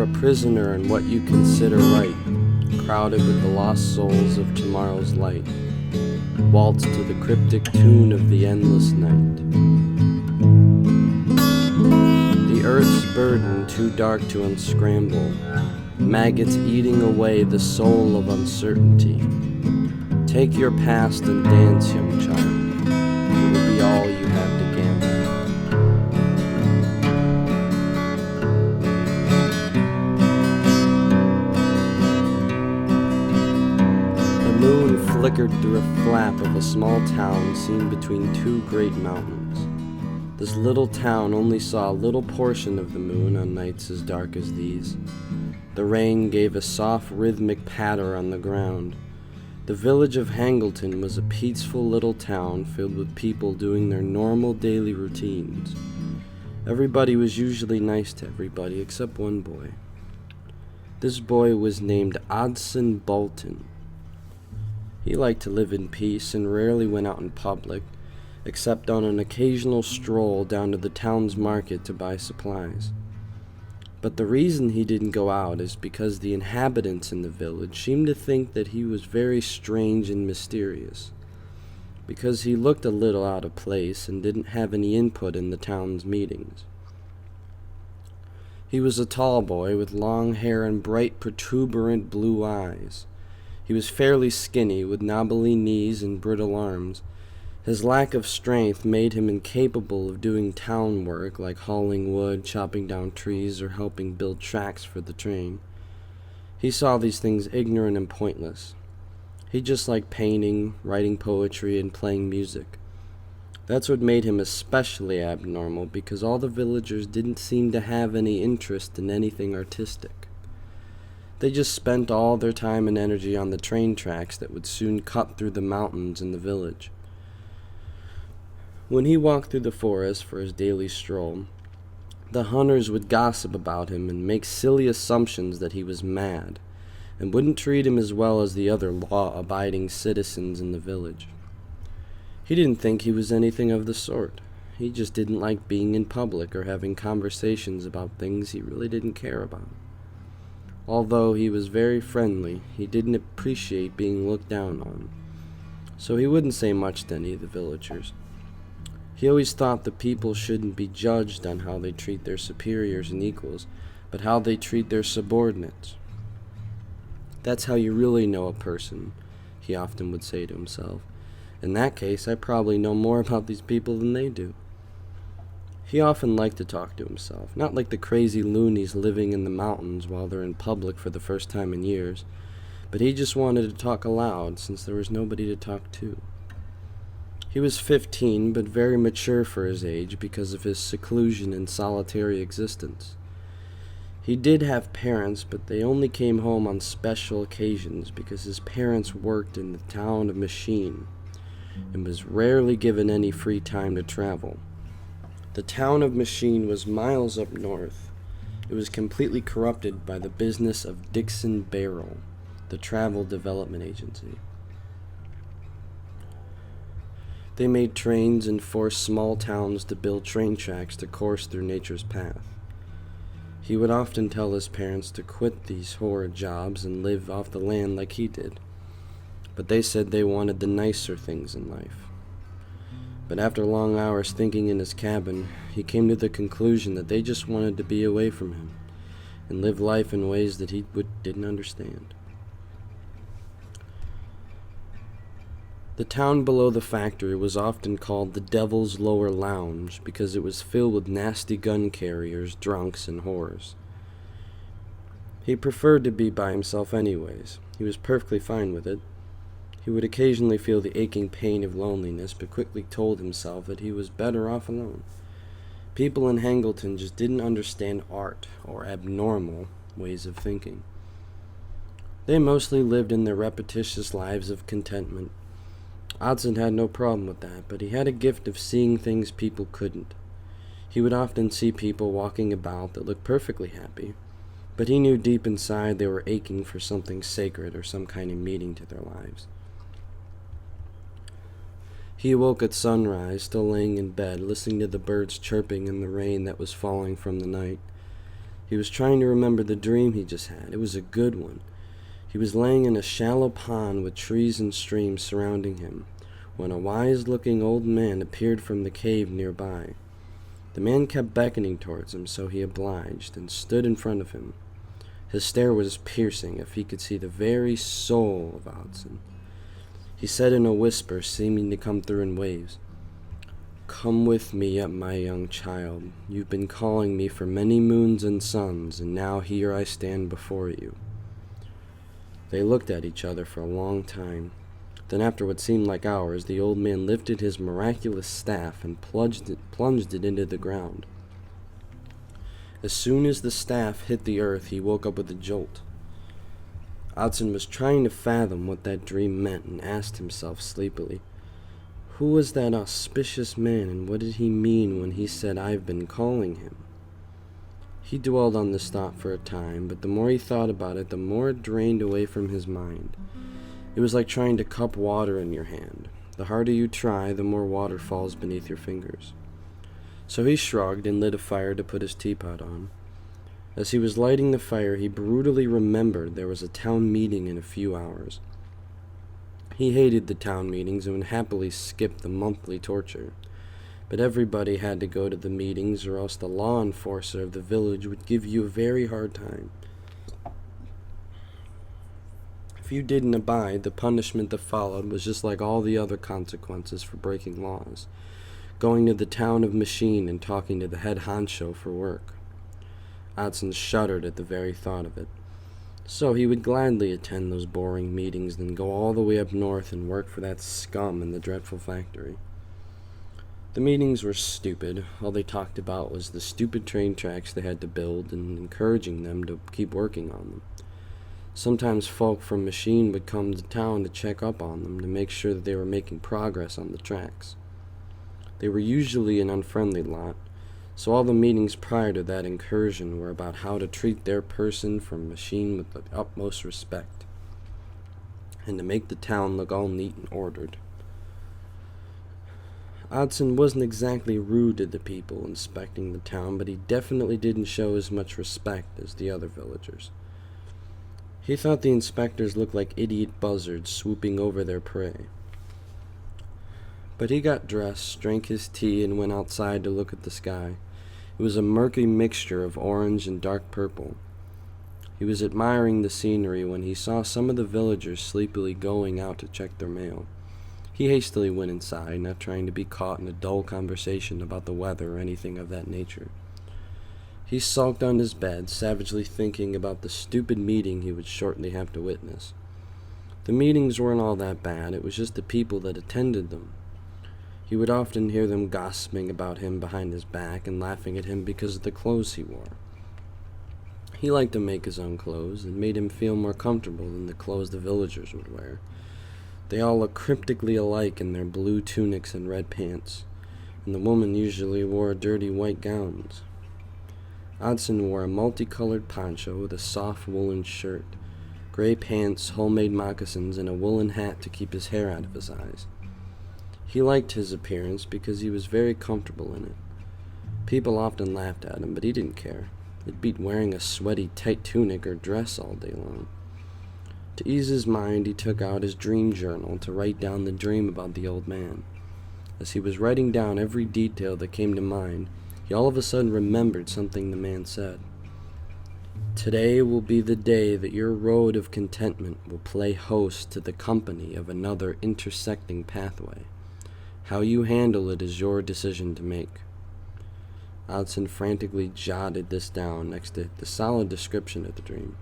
were a prisoner in what you consider right, crowded with the lost souls of tomorrow's light, waltz to the cryptic tune of the endless night. The earth's burden too dark to unscramble, maggots eating away the soul of uncertainty. Take your past and dance, young child. It will be all you have to gamble. The moon flickered through a flap of a small town seen between two great mountains. This little town only saw a little portion of the moon on nights as dark as these. The rain gave a soft rhythmic patter on the ground. The village of Hangleton was a peaceful little town filled with people doing their normal daily routines. Everybody was usually nice to everybody except one boy. This boy was named Odson Bolton. He liked to live in peace and rarely went out in public, except on an occasional stroll down to the town's market to buy supplies. But the reason he didn't go out is because the inhabitants in the village seemed to think that he was very strange and mysterious, because he looked a little out of place and didn't have any input in the town's meetings. He was a tall boy with long hair and bright, protuberant blue eyes. He was fairly skinny, with knobbly knees and brittle arms. His lack of strength made him incapable of doing town work like hauling wood, chopping down trees, or helping build tracks for the train. He saw these things ignorant and pointless. He just liked painting, writing poetry, and playing music. That's what made him especially abnormal, because all the villagers didn't seem to have any interest in anything artistic. They just spent all their time and energy on the train tracks that would soon cut through the mountains in the village. When he walked through the forest for his daily stroll, the hunters would gossip about him and make silly assumptions that he was mad, and wouldn't treat him as well as the other law-abiding citizens in the village. He didn't think he was anything of the sort. He just didn't like being in public or having conversations about things he really didn't care about. Although he was very friendly, he didn't appreciate being looked down on, so he wouldn't say much to any of the villagers. He always thought the people shouldn't be judged on how they treat their superiors and equals, but how they treat their subordinates. That's how you really know a person, he often would say to himself. In that case, I probably know more about these people than they do. He often liked to talk to himself, not like the crazy loonies living in the mountains while they're in public for the first time in years, but he just wanted to talk aloud since there was nobody to talk to. He was 15, but very mature for his age because of his seclusion and solitary existence. He did have parents, but they only came home on special occasions because his parents worked in the town of Machine and was rarely given any free time to travel. The town of Machine was miles up north. It was completely corrupted by the business of Dixon Barrel, the travel development agency. They made trains and forced small towns to build train tracks to course through nature's path. He would often tell his parents to quit these horrid jobs and live off the land like he did, but they said they wanted the nicer things in life. But after long hours thinking in his cabin, he came to the conclusion that they just wanted to be away from him and live life in ways that he didn't understand. The town below the factory was often called the Devil's Lower Lounge because it was filled with nasty gun carriers, drunks, and whores. He preferred to be by himself anyways. He was perfectly fine with it. He would occasionally feel the aching pain of loneliness, but quickly told himself that he was better off alone. People in Hangleton just didn't understand art or abnormal ways of thinking. They mostly lived in their repetitious lives of contentment. Odson had no problem with that, but he had a gift of seeing things people couldn't. He would often see people walking about that looked perfectly happy, but he knew deep inside they were aching for something sacred or some kind of meaning to their lives. He awoke at sunrise, still laying in bed, listening to the birds chirping and the rain that was falling from the night. He was trying to remember the dream he just had. It was a good one. He was laying in a shallow pond with trees and streams surrounding him, when a wise-looking old man appeared from the cave nearby. The man kept beckoning towards him, so he obliged, and stood in front of him. His stare was piercing, if he could see the very soul of Odson. He said in a whisper, seeming to come through in waves, "Come with me up, my young child. You've been calling me for many moons and suns, and now here I stand before you." They looked at each other for a long time. Then, after what seemed like hours, the old man lifted his miraculous staff and plunged it into the ground. As soon as the staff hit the earth, he woke up with a jolt. Odson was trying to fathom what that dream meant and asked himself sleepily, who was that auspicious man, and what did he mean when he said, "I've been calling him"? He dwelled on this thought for a time, but the more he thought about it, the more it drained away from his mind. It was like trying to cup water in your hand. The harder you try, the more water falls beneath your fingers. So he shrugged and lit a fire to put his teapot on. As he was lighting the fire, he brutally remembered there was a town meeting in a few hours. He hated the town meetings and would happily skip the monthly torture. But everybody had to go to the meetings, or else the law enforcer of the village would give you a very hard time. If you didn't abide, the punishment that followed was just like all the other consequences for breaking laws. Going to the town of Machine and talking to the head honcho for work. Odson shuddered at the very thought of it. So he would gladly attend those boring meetings, then go all the way up north and work for that scum in the dreadful factory. The meetings were stupid. All they talked about was the stupid train tracks they had to build and encouraging them to keep working on them. Sometimes folk from Machine would come to town to check up on them to make sure that they were making progress on the tracks. They were usually an unfriendly lot, so all the meetings prior to that incursion were about how to treat their person from Machine with the utmost respect, and to make the town look all neat and ordered. Odson wasn't exactly rude to the people inspecting the town, but he definitely didn't show as much respect as the other villagers. He thought the inspectors looked like idiot buzzards swooping over their prey. But he got dressed, drank his tea, and went outside to look at the sky. It was a murky mixture of orange and dark purple. He was admiring the scenery when he saw some of the villagers sleepily going out to check their mail. He hastily went inside, not trying to be caught in a dull conversation about the weather or anything of that nature. He sulked on his bed, savagely thinking about the stupid meeting he would shortly have to witness. The meetings weren't all that bad, it was just the people that attended them. He would often hear them gossiping about him behind his back and laughing at him because of the clothes he wore. He liked to make his own clothes. It made him feel more comfortable than the clothes the villagers would wear. They all looked cryptically alike in their blue tunics and red pants, and the women usually wore dirty white gowns. Odson wore a multicolored poncho with a soft woolen shirt, gray pants, homemade moccasins, and a woolen hat to keep his hair out of his eyes. He liked his appearance because he was very comfortable in it. People often laughed at him, but he didn't care. It beat wearing a sweaty, tight tunic or dress all day long. To ease his mind, he took out his dream journal to write down the dream about the old man. As he was writing down every detail that came to mind, he all of a sudden remembered something the man said. "Today will be the day that your road of contentment will play host to the company of another intersecting pathway. How you handle it is your decision to make." Odson frantically jotted this down next to the solid description of the dream.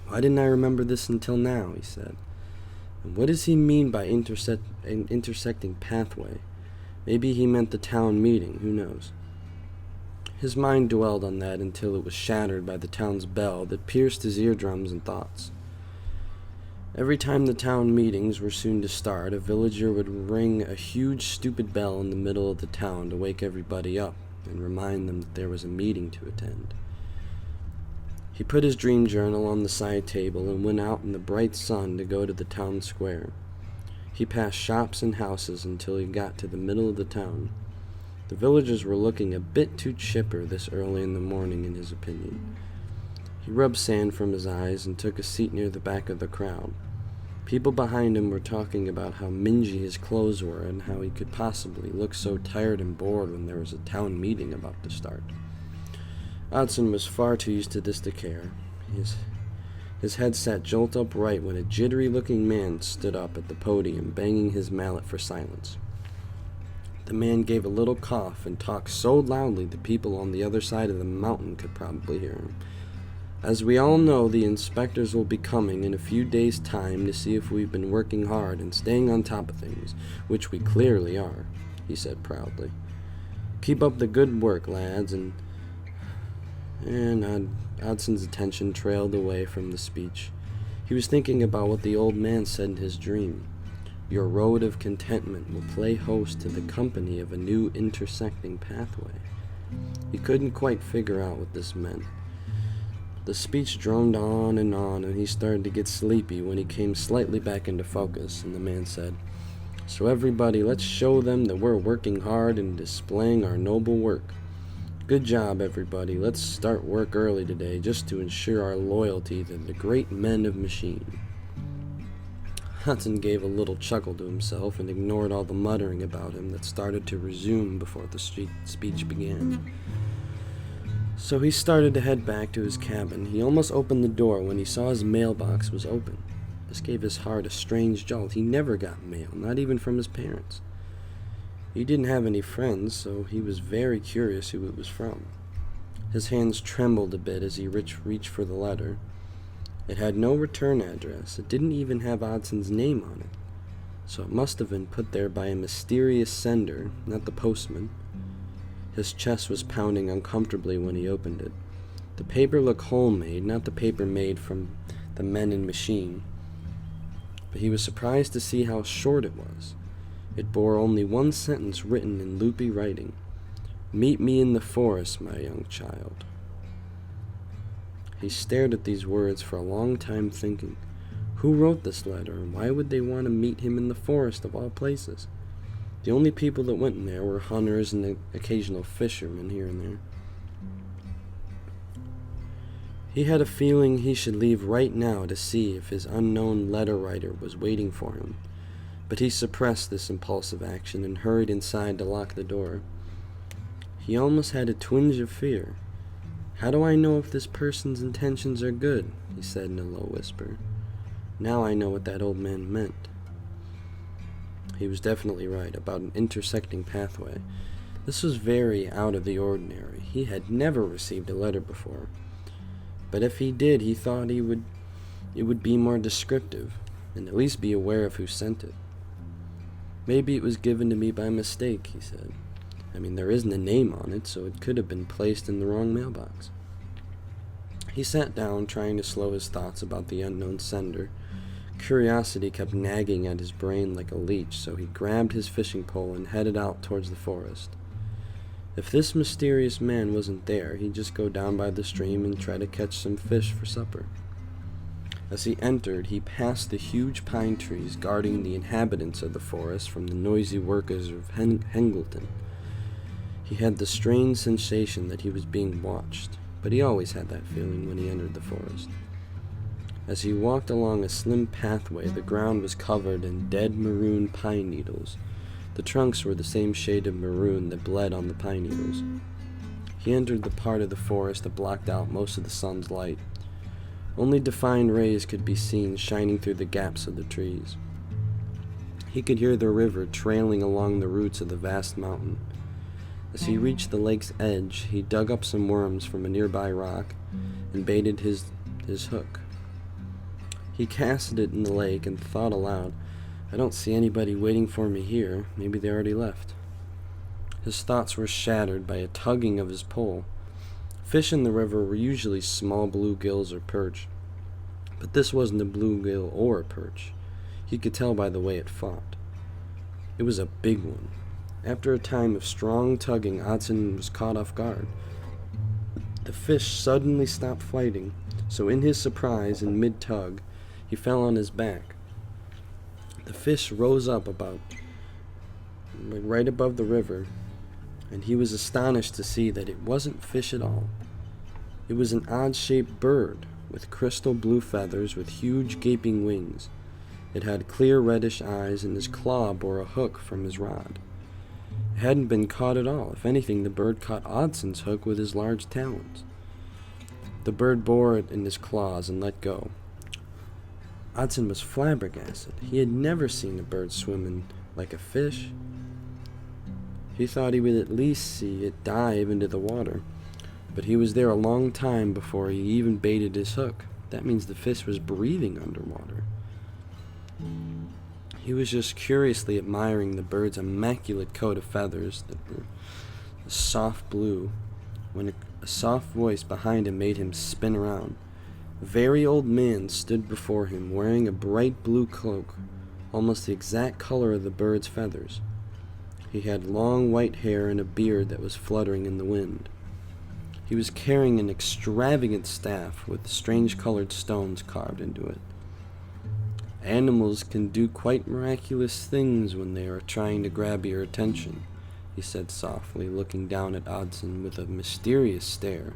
"Why didn't I remember this until now?" he said. "And what does he mean by intersecting pathway? Maybe he meant the town meeting, who knows?" His mind dwelled on that until it was shattered by the town's bell that pierced his eardrums and thoughts. Every time the town meetings were soon to start, a villager would ring a huge stupid bell in the middle of the town to wake everybody up and remind them that there was a meeting to attend. He put his dream journal on the side table and went out in the bright sun to go to the town square. He passed shops and houses until he got to the middle of the town. The villagers were looking a bit too chipper this early in the morning, in his opinion. He rubbed sand from his eyes and took a seat near the back of the crowd. People behind him were talking about how mingy his clothes were and how he could possibly look so tired and bored when there was a town meeting about to start. Odson was far too used to this to care. His head sat jolt upright when a jittery-looking man stood up at the podium, banging his mallet for silence. The man gave a little cough and talked so loudly the people on the other side of the mountain could probably hear him. As we all know, the inspectors will be coming in a few days' time to see if we've been working hard and staying on top of things, which we clearly are, he said proudly. Keep up the good work, lads, and Odson's attention trailed away from the speech. He was thinking about what the old man said in his dream. Your road of contentment will play host to the company of a new intersecting pathway. He couldn't quite figure out what this meant. The speech droned on, and he started to get sleepy when he came slightly back into focus, and the man said, So everybody, let's show them that we're working hard and displaying our noble work. Good job, everybody. Let's start work early today just to ensure our loyalty to the great men of machine. Hudson gave a little chuckle to himself and ignored all the muttering about him that started to resume before the speech began. So he started to head back to his cabin. He almost opened the door when he saw his mailbox was open. This gave his heart a strange jolt. He never got mail, not even from his parents. He didn't have any friends, so he was very curious who it was from. His hands trembled a bit as he reached for the letter. It had no return address. It didn't even have Odson's name on it. So it must have been put there by a mysterious sender, not the postman. His chest was pounding uncomfortably when he opened it. The paper looked homemade, not the paper made from the men in machine. But he was surprised to see how short it was. It bore only one sentence written in loopy writing. Meet me in the forest, my young child. He stared at these words for a long time thinking, who wrote this letter and why would they want to meet him in the forest of all places? The only people that went in there were hunters and the occasional fishermen here and there. He had a feeling he should leave right now to see if his unknown letter writer was waiting for him, but he suppressed this impulsive action and hurried inside to lock the door. He almost had a twinge of fear. How do I know if this person's intentions are good? He said in a low whisper. Now I know what that old man meant. He was definitely right about an intersecting pathway. This was very out of the ordinary. He had never received a letter before. But if he did, he thought it would be more descriptive, and at least be aware of who sent it. Maybe it was given to me by mistake, he said. I mean, there isn't a name on it, so it could have been placed in the wrong mailbox. He sat down, trying to slow his thoughts about the unknown sender. Curiosity kept nagging at his brain like a leech, so he grabbed his fishing pole and headed out towards the forest. If this mysterious man wasn't there, he'd just go down by the stream and try to catch some fish for supper. As he entered, he passed the huge pine trees guarding the inhabitants of the forest from the noisy workers of Hengleton. He had the strange sensation that he was being watched, but he always had that feeling when he entered the forest. As he walked along a slim pathway, the ground was covered in dead maroon pine needles. The trunks were the same shade of maroon that bled on the pine needles. He entered the part of the forest that blocked out most of the sun's light. Only defined rays could be seen shining through the gaps of the trees. He could hear the river trailing along the roots of the vast mountain. As he reached the lake's edge, he dug up some worms from a nearby rock and baited his hook. He casted it in the lake and thought aloud, I don't see anybody waiting for me here. Maybe they already left. His thoughts were shattered by a tugging of his pole. Fish in the river were usually small bluegills or perch, but this wasn't a bluegill or a perch. He could tell by the way it fought. It was a big one. After a time of strong tugging, Odson was caught off guard. The fish suddenly stopped fighting, so in his surprise and mid-tug, he fell on his back. The fish rose up right above the river, and he was astonished to see that it wasn't fish at all. It was an odd-shaped bird with crystal blue feathers with huge gaping wings. It had clear reddish eyes, and his claw bore a hook from his rod. It hadn't been caught at all. If anything, the bird caught Odson's hook with his large talons. The bird bore it in his claws and let go. Odson was flabbergasted. He had never seen a bird swimming like a fish. He thought he would at least see it dive into the water, but he was there a long time before he even baited his hook. That means the fish was breathing underwater. He was just curiously admiring the bird's immaculate coat of feathers that were soft blue when a soft voice behind him made him spin around. A very old man stood before him wearing a bright blue cloak, almost the exact color of the bird's feathers. He had long white hair and a beard that was fluttering in the wind. He was carrying an extravagant staff with strange colored stones carved into it. Animals can do quite miraculous things when they are trying to grab your attention, he said softly, looking down at Odson with a mysterious stare,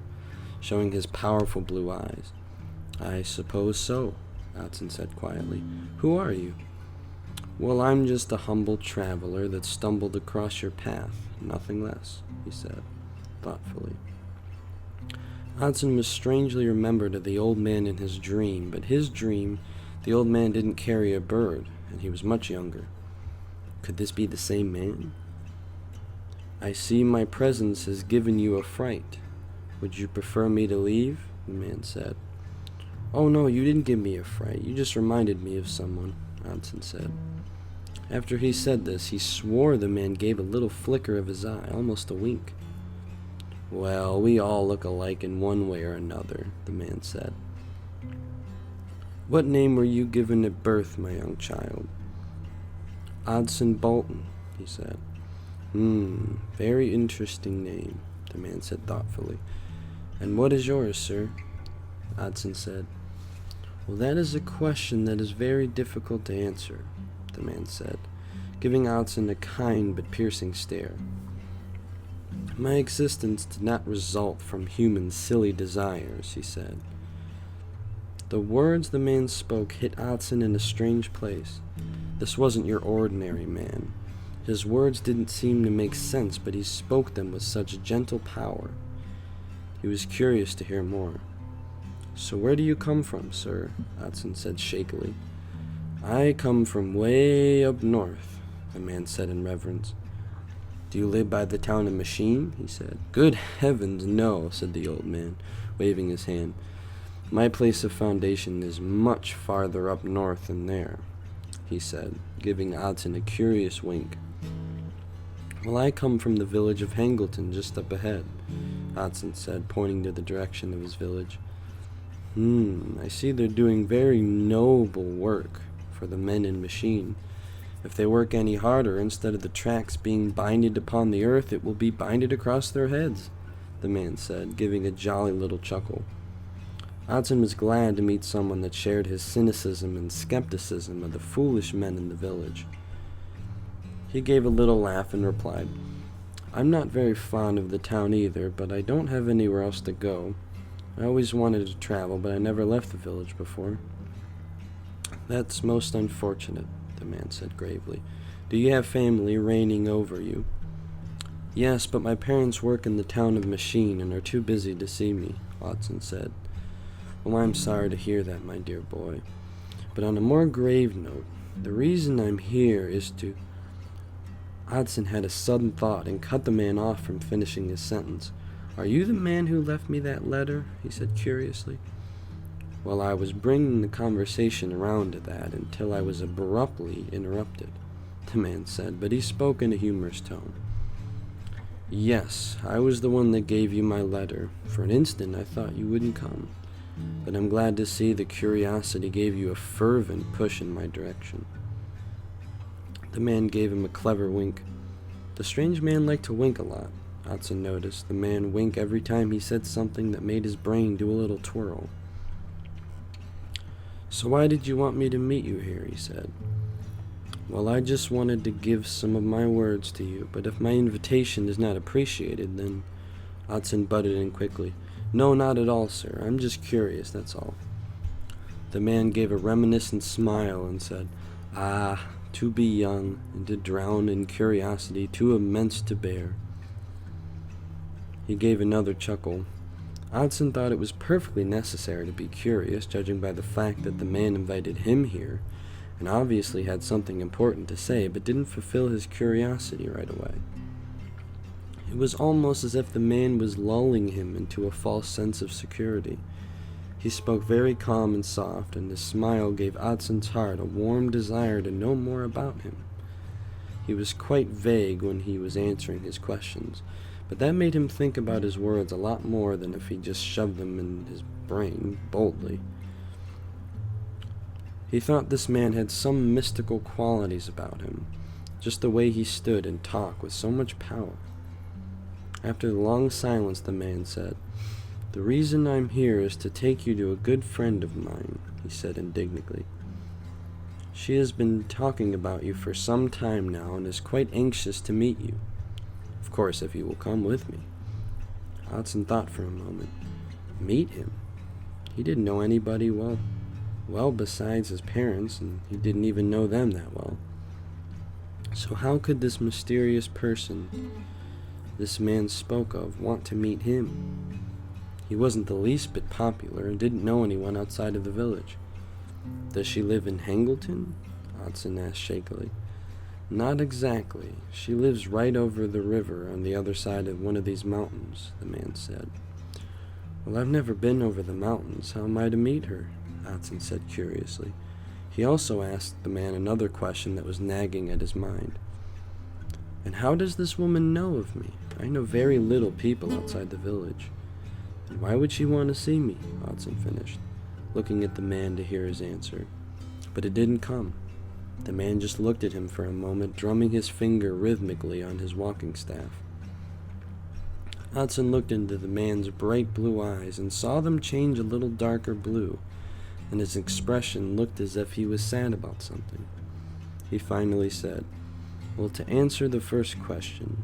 showing his powerful blue eyes. I suppose so, Odson said quietly. Who are you? Well, I'm just a humble traveler that stumbled across your path, nothing less, he said, thoughtfully. Odson was strangely remembered of the old man in his dream, but his dream, the old man didn't carry a bird, and he was much younger. Could this be the same man? I see my presence has given you a fright. Would you prefer me to leave? The man said. Oh no, you didn't give me a fright. You just reminded me of someone, Odson said. After he said this, he swore the man gave a little flicker of his eye, almost a wink. Well, we all look alike in one way or another, the man said. What name were you given at birth, my young child? Odson Bolton, he said. Very interesting name, the man said thoughtfully. And what is yours, sir? Odson said. Well, that is a question that is very difficult to answer, the man said, giving Odson a kind but piercing stare. My existence did not result from human silly desires, he said. The words the man spoke hit Odson in a strange place. This wasn't your ordinary man. His words didn't seem to make sense, but he spoke them with such gentle power. He was curious to hear more. So where do you come from, sir? Odson said shakily. I come from way up north, the man said in reverence. Do you live by the town of Machine? He said. Good heavens, no, said the old man, waving his hand. My place of foundation is much farther up north than there, he said, giving Odson a curious wink. Well, I come from the village of Hangleton, just up ahead, Odson said, pointing to the direction of his village. I see they're doing very noble work for the men in Machine. If they work any harder, instead of the tracks being binded upon the earth, it will be binded across their heads, the man said, giving a jolly little chuckle. Odson was glad to meet someone that shared his cynicism and skepticism of the foolish men in the village. He gave a little laugh and replied, I'm not very fond of the town either, but I don't have anywhere else to go. I always wanted to travel, but I never left the village before. That's most unfortunate, the man said gravely. Do you have family reigning over you? Yes, but my parents work in the town of Machine and are too busy to see me, Odson said. Well, I'm sorry to hear that, my dear boy. But on a more grave note, the reason I'm here is to... Odson had a sudden thought and cut the man off from finishing his sentence. Are you the man who left me that letter? He said curiously. Well, I was bringing the conversation around to that until I was abruptly interrupted, the man said, but he spoke in a humorous tone. Yes, I was the one that gave you my letter. For an instant I thought you wouldn't come, but I'm glad to see the curiosity gave you a fervent push in my direction. The man gave him a clever wink. The strange man liked to wink a lot, Odson noticed. The man wink every time he said something that made his brain do a little twirl. So why did you want me to meet you here, he said. Well, I just wanted to give some of my words to you, but if my invitation is not appreciated, then Odson butted in quickly. No, not at all, sir. I'm just curious, that's all. The man gave a reminiscent smile and said, Ah, to be young, and to drown in curiosity too immense to bear. He gave another chuckle. Odson thought it was perfectly necessary to be curious, judging by the fact that the man invited him here, and obviously had something important to say, but didn't fulfill his curiosity right away. It was almost as if the man was lulling him into a false sense of security. He spoke very calm and soft, and his smile gave Odson's heart a warm desire to know more about him. He was quite vague when he was answering his questions, but that made him think about his words a lot more than if he just shoved them in his brain boldly. He thought this man had some mystical qualities about him, just the way he stood and talked with so much power. After the long silence, the man said, "The reason I'm here is to take you to a good friend of mine," he said indignantly. "She has been talking about you for some time now and is quite anxious to meet you. Of course, if you will come with me." Odson thought for a moment. Meet him? He didn't know anybody well besides his parents, and he didn't even know them that well. So how could this mysterious person this man spoke of want to meet him? He wasn't the least bit popular and didn't know anyone outside of the village. "Does she live in Hangleton?" Odson asked shakily. "Not exactly. She lives right over the river on the other side of one of these mountains," the man said. "Well, I've never been over the mountains. How am I to meet her?" Odson said curiously. He also asked the man another question that was nagging at his mind. "And how does this woman know of me? I know very little people outside the village." "And why would she want to see me?" Odson finished, looking at the man to hear his answer. But it didn't come. The man just looked at him for a moment, drumming his finger rhythmically on his walking staff. Odson looked into the man's bright blue eyes and saw them change a little darker blue, and his expression looked as if he was sad about something. He finally said, "Well, to answer the first question,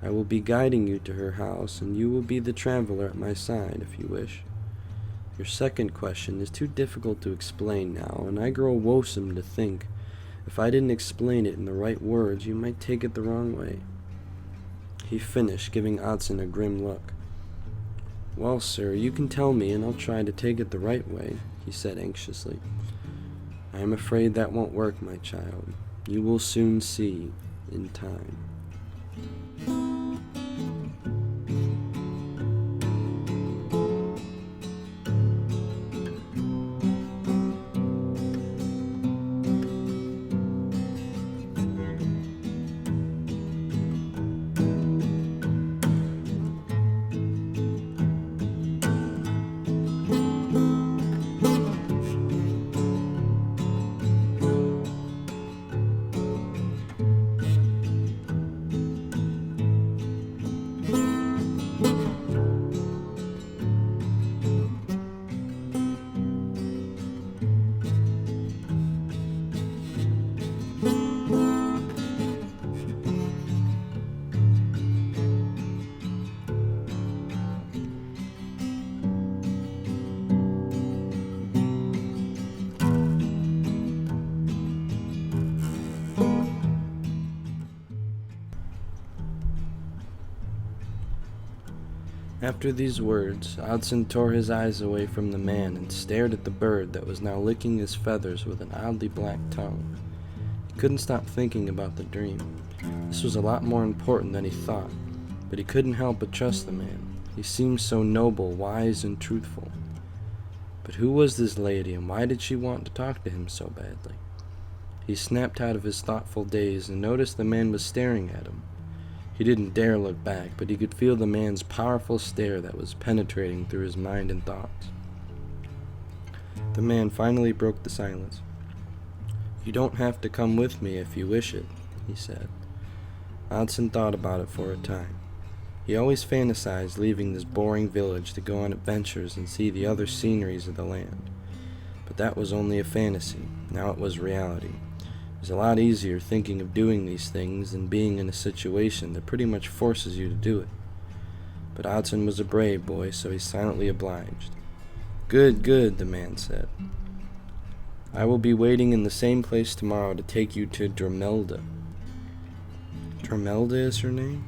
I will be guiding you to her house, and you will be the traveler at my side, if you wish. Your second question is too difficult to explain now, and I grow woesome to think, if I didn't explain it in the right words, you might take it the wrong way." He finished, giving Odson a grim look. "Well, sir, you can tell me, and I'll try to take it the right way," he said anxiously. "I am afraid that won't work, my child. You will soon see, in time." After these words, Odson tore his eyes away from the man and stared at the bird that was now licking his feathers with an oddly black tongue. He couldn't stop thinking about the dream. This was a lot more important than he thought, but he couldn't help but trust the man. He seemed so noble, wise, and truthful. But who was this lady, and why did she want to talk to him so badly? He snapped out of his thoughtful daze and noticed the man was staring at him. He didn't dare look back, but he could feel the man's powerful stare that was penetrating through his mind and thoughts. The man finally broke the silence. "You don't have to come with me if you wish it," he said. Odson thought about it for a time. He always fantasized leaving this boring village to go on adventures and see the other sceneries of the land. But that was only a fantasy. Now it was reality. It's a lot easier thinking of doing these things than being in a situation that pretty much forces you to do it. But Odson was a brave boy, so he silently obliged. Good, good, the man said. I will be waiting in the same place tomorrow to take you to Dromelda. Dromelda is her name?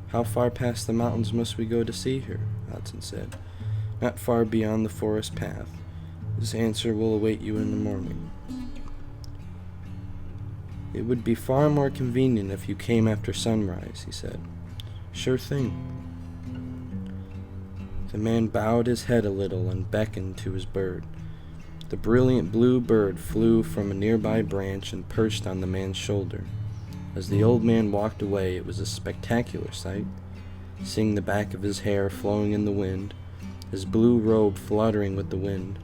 How far past the mountains must we go to see her? Odson said. Not far beyond the forest path. This answer will await you in the morning. It would be far more convenient if you came after sunrise, he said. Sure thing. The man bowed his head a little and beckoned to his bird. The brilliant blue bird flew from a nearby branch and perched on the man's shoulder. As the old man walked away, it was a spectacular sight, seeing the back of his hair flowing in the wind, his blue robe fluttering with the wind.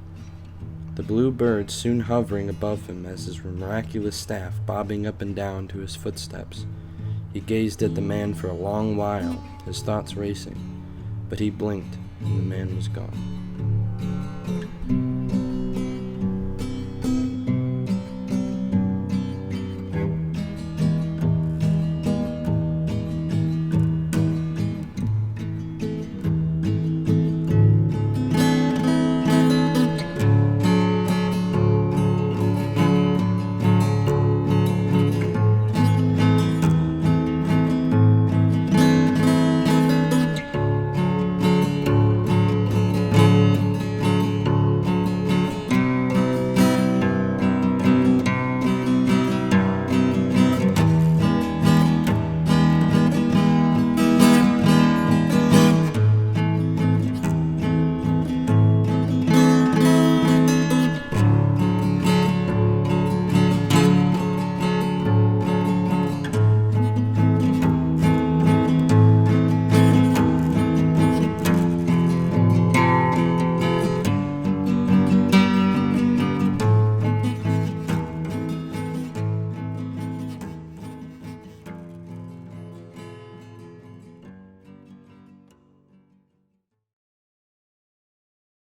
The blue bird soon hovering above him as his miraculous staff bobbing up and down to his footsteps. He gazed at the man for a long while, his thoughts racing, but he blinked, and the man was gone.